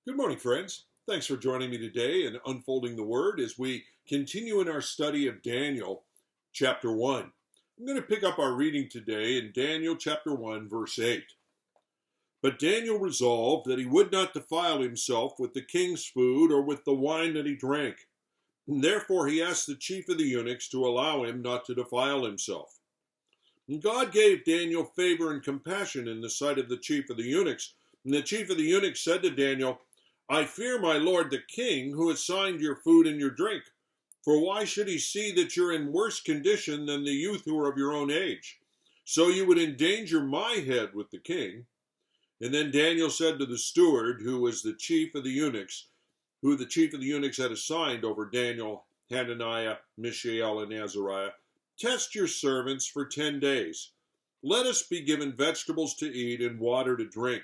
Good morning, friends. Thanks for joining me today in Unfolding the Word as we continue in our study of Daniel chapter 1. I'm going to pick up our reading today in Daniel chapter 1, verse 8. But Daniel resolved that he would not defile himself with the king's food or with the wine that he drank. And therefore he asked the chief of the eunuchs to allow him not to defile himself. And God gave Daniel favor and compassion in the sight of the chief of the eunuchs. And the chief of the eunuchs said to Daniel, I fear my lord the king, who assigned your food and your drink. For why should he see that you're in worse condition than the youth who are of your own age? So you would endanger my head with the king. And then Daniel said to the steward, who was the chief of the eunuchs, who the chief of the eunuchs had assigned over Daniel, Hananiah, Mishael, and Azariah, test your servants for 10 days. Let us be given vegetables to eat and water to drink.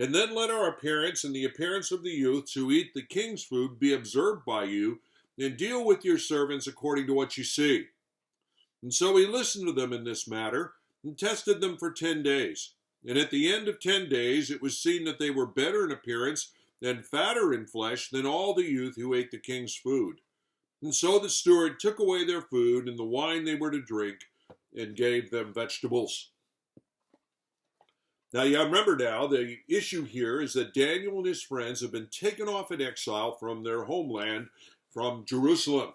And then let our appearance and the appearance of the youths who eat the king's food be observed by you, and deal with your servants according to what you see. And so he listened to them in this matter, and tested them for 10 days. And at the end of 10 days it was seen that they were better in appearance and fatter in flesh than all the youth who ate the king's food. And so the steward took away their food and the wine they were to drink, and gave them vegetables. Now, you remember now, the issue here is that Daniel and his friends have been taken off in exile from their homeland, from Jerusalem.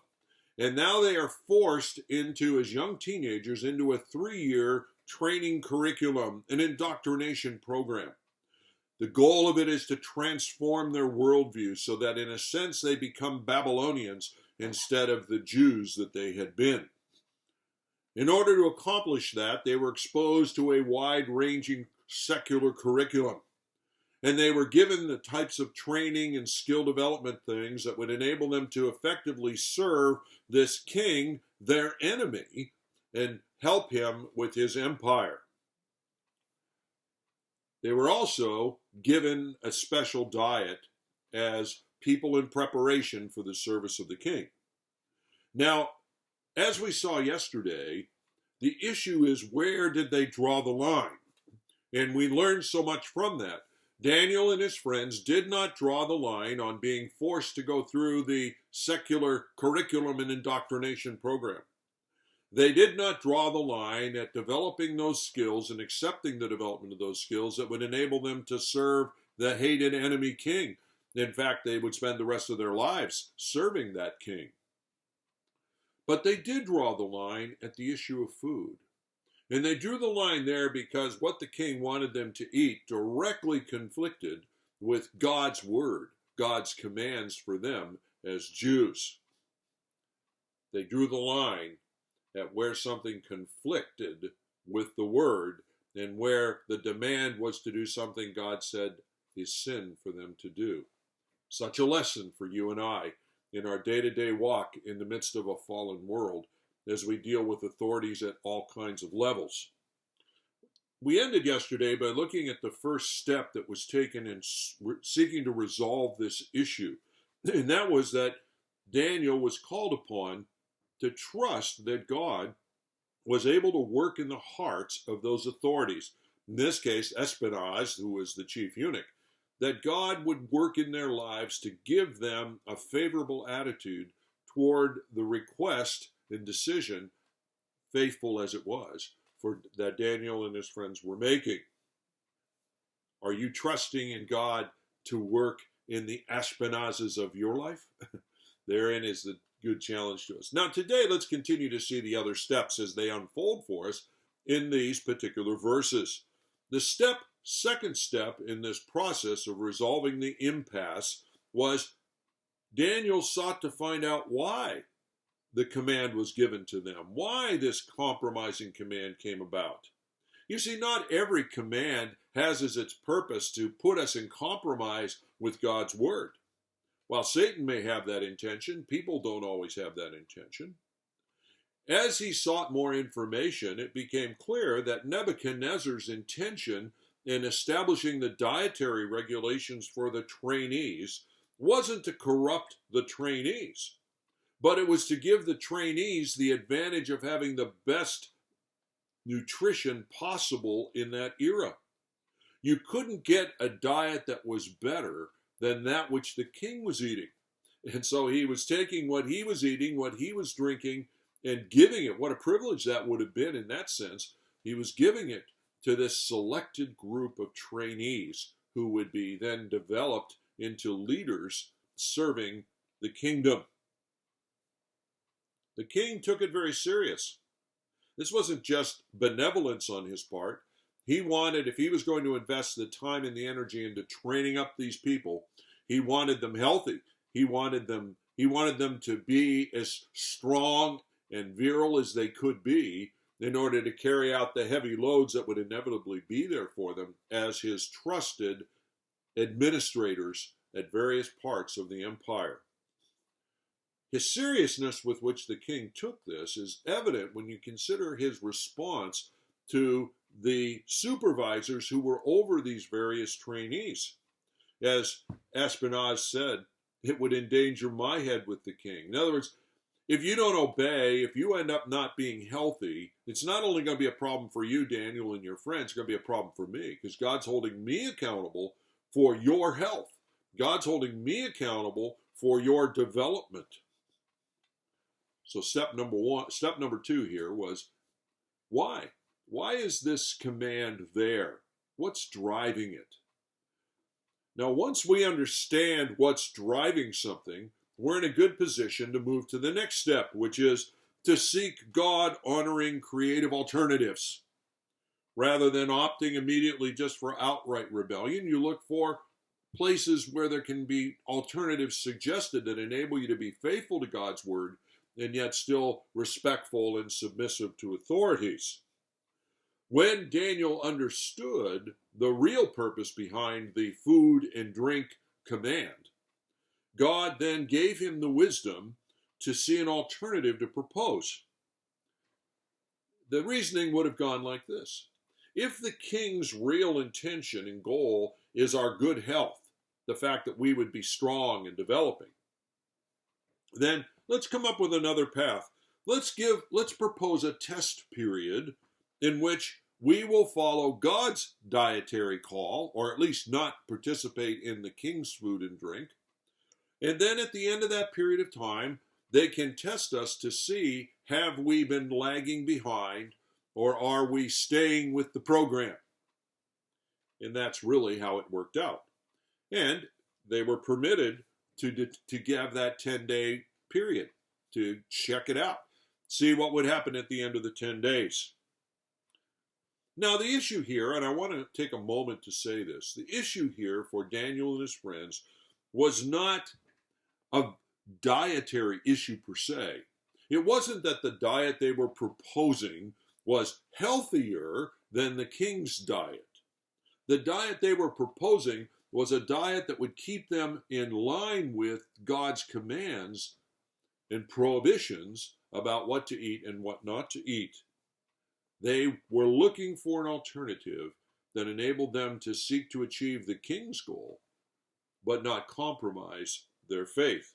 And now they are forced into, as young teenagers, into a 3-year training curriculum, an indoctrination program. The goal of it is to transform their worldview so that, in a sense, they become Babylonians instead of the Jews that they had been. In order to accomplish that, they were exposed to a wide-ranging secular curriculum. And they were given the types of training and skill development things that would enable them to effectively serve this king, their enemy, and help him with his empire. They were also given a special diet as people in preparation for the service of the king. Now, as we saw yesterday, the issue is, where did they draw the line? And we learned so much from that. Daniel and his friends did not draw the line on being forced to go through the secular curriculum and indoctrination program. They did not draw the line at developing those skills and accepting the development of those skills that would enable them to serve the hated enemy king. In fact, they would spend the rest of their lives serving that king. But they did draw the line at the issue of food. And they drew the line there because what the king wanted them to eat directly conflicted with God's word, God's commands for them as Jews. They drew the line at where something conflicted with the word and where the demand was to do something God said is sin for them to do. Such a lesson for you and I in our day-to-day walk in the midst of a fallen world, as we deal with authorities at all kinds of levels. We ended yesterday by looking at the first step that was taken in seeking to resolve this issue, and that was that Daniel was called upon to trust that God was able to work in the hearts of those authorities, in this case Espinaz, who was the chief eunuch, that God would work in their lives to give them a favorable attitude toward the request and decision, faithful as it was, for that Daniel and his friends were making. Are you trusting in God to work in the Ashpenazes of your life? Therein is the good challenge to us. Now today, let's continue to see the other steps as they unfold for us in these particular verses. The second step in this process of resolving the impasse was Daniel sought to find out why the command was given to them, why this compromising command came about. You see, not every command has as its purpose to put us in compromise with God's word. While Satan may have that intention, people don't always have that intention. As he sought more information, it became clear that Nebuchadnezzar's intention in establishing the dietary regulations for the trainees wasn't to corrupt the trainees, but it was to give the trainees the advantage of having the best nutrition possible in that era. You couldn't get a diet that was better than that which the king was eating. And so he was taking what he was eating, what he was drinking, and giving it. What a privilege that would have been in that sense. He was giving it to this selected group of trainees who would be then developed into leaders serving the kingdom. The king took it very serious. This wasn't just benevolence on his part. He wanted, if he was going to invest the time and the energy into training up these people, he wanted them healthy. He wanted them to be as strong and virile as they could be in order to carry out the heavy loads that would inevitably be there for them as his trusted administrators at various parts of the empire. His seriousness with which the king took this is evident when you consider his response to the supervisors who were over these various trainees. As Espinaz said, it would endanger my head with the king. In other words, if you don't obey, if you end up not being healthy, it's not only going to be a problem for you, Daniel, and your friends, it's going to be a problem for me, because God's holding me accountable for your health. God's holding me accountable for your development. So step number two here was, why? Why is this command there? What's driving it? Now, once we understand what's driving something, we're in a good position to move to the next step, which is to seek God-honoring creative alternatives. Rather than opting immediately just for outright rebellion, you look for places where there can be alternatives suggested that enable you to be faithful to God's word and yet still respectful and submissive to authorities. When Daniel understood the real purpose behind the food and drink command, God then gave him the wisdom to see an alternative to propose. The reasoning would have gone like this. If the king's real intention and goal is our good health, the fact that we would be strong and developing, then let's come up with another path. Let's propose a test period in which we will follow God's dietary call, or at least not participate in the king's food and drink. And then at the end of that period of time, they can test us to see, have we been lagging behind, or are we staying with the program? And that's really how it worked out. And they were permitted to have that 10-day period to check it out, see what would happen at the end of the 10 days. Now, the issue here, and I want to take a moment to say this, the issue here for Daniel and his friends was not a dietary issue per se. It wasn't that the diet they were proposing was healthier than the king's diet. The diet they were proposing was a diet that would keep them in line with God's commands and prohibitions about what to eat and what not to eat. They were looking for an alternative that enabled them to seek to achieve the king's goal, but not compromise their faith.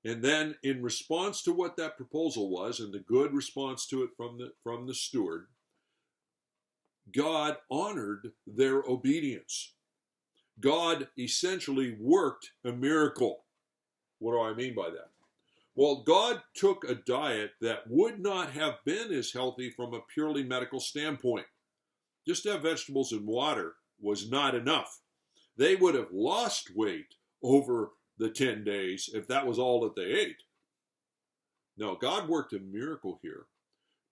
And then, in response to what that proposal was, and the good response to it from the steward, God honored their obedience. God essentially worked a miracle. What do I mean by that? Well, God took a diet that would not have been as healthy from a purely medical standpoint. Just to have vegetables and water was not enough. They would have lost weight over the 10 days if that was all that they ate. No, God worked a miracle here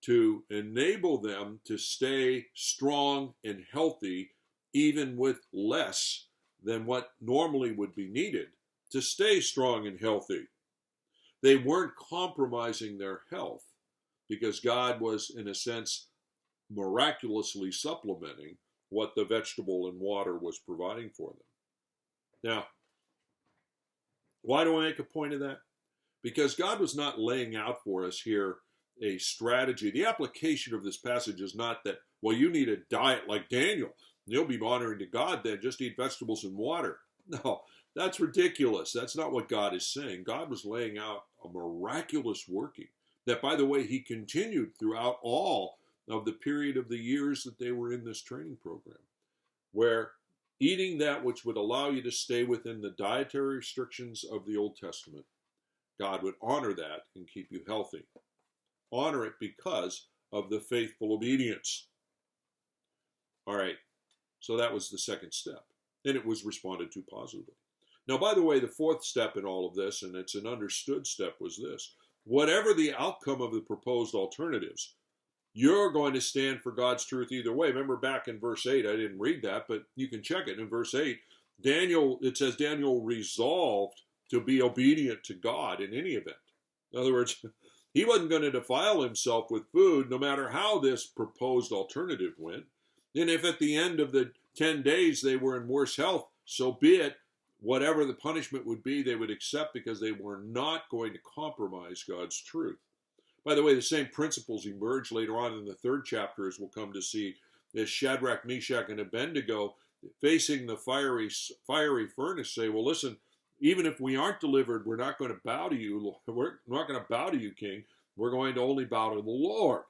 to enable them to stay strong and healthy even with less than what normally would be needed to stay strong and healthy. They weren't compromising their health because God was, in a sense, miraculously supplementing what the vegetable and water was providing for them. Now, why do I make a point of that? Because God was not laying out for us here a strategy. The application of this passage is not that, well, you need a diet like Daniel. You'll be honoring to God then. Just eat vegetables and water. No, that's ridiculous. That's not what God is saying. God was laying out a miraculous working that, by the way, he continued throughout all of the period of the years that they were in this training program, where eating that which would allow you to stay within the dietary restrictions of the Old Testament, God would honor that and keep you healthy. Honor it because of the faithful obedience. All right, so that was the second step, and it was responded to positively. Now, by the way, the fourth step in all of this, and it's an understood step, was this. Whatever the outcome of the proposed alternatives, you're going to stand for God's truth either way. Remember back in verse 8, I didn't read that, but you can check it. In verse 8, it says Daniel resolved to be obedient to God in any event. In other words, he wasn't going to defile himself with food no matter how this proposed alternative went. And if at the end of the 10 days they were in worse health, so be it. Whatever the punishment would be, they would accept because they were not going to compromise God's truth. By the way, the same principles emerge later on in the third chapter, as we'll come to see, as Shadrach, Meshach, and Abednego, facing the fiery furnace, say, well, listen, even if we aren't delivered, we're not going to bow to you. We're not going to bow to you, King. We're going to only bow to the Lord.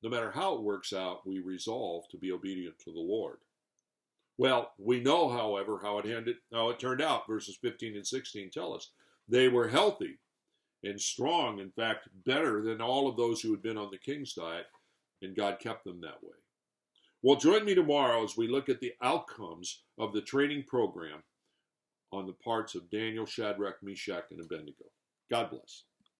No matter how it works out, we resolve to be obedient to the Lord. Well, we know, however, how it turned out. Verses 15 and 16 tell us. They were healthy and strong, in fact, better than all of those who had been on the king's diet, and God kept them that way. Well, join me tomorrow as we look at the outcomes of the training program on the parts of Daniel, Shadrach, Meshach, and Abednego. God bless.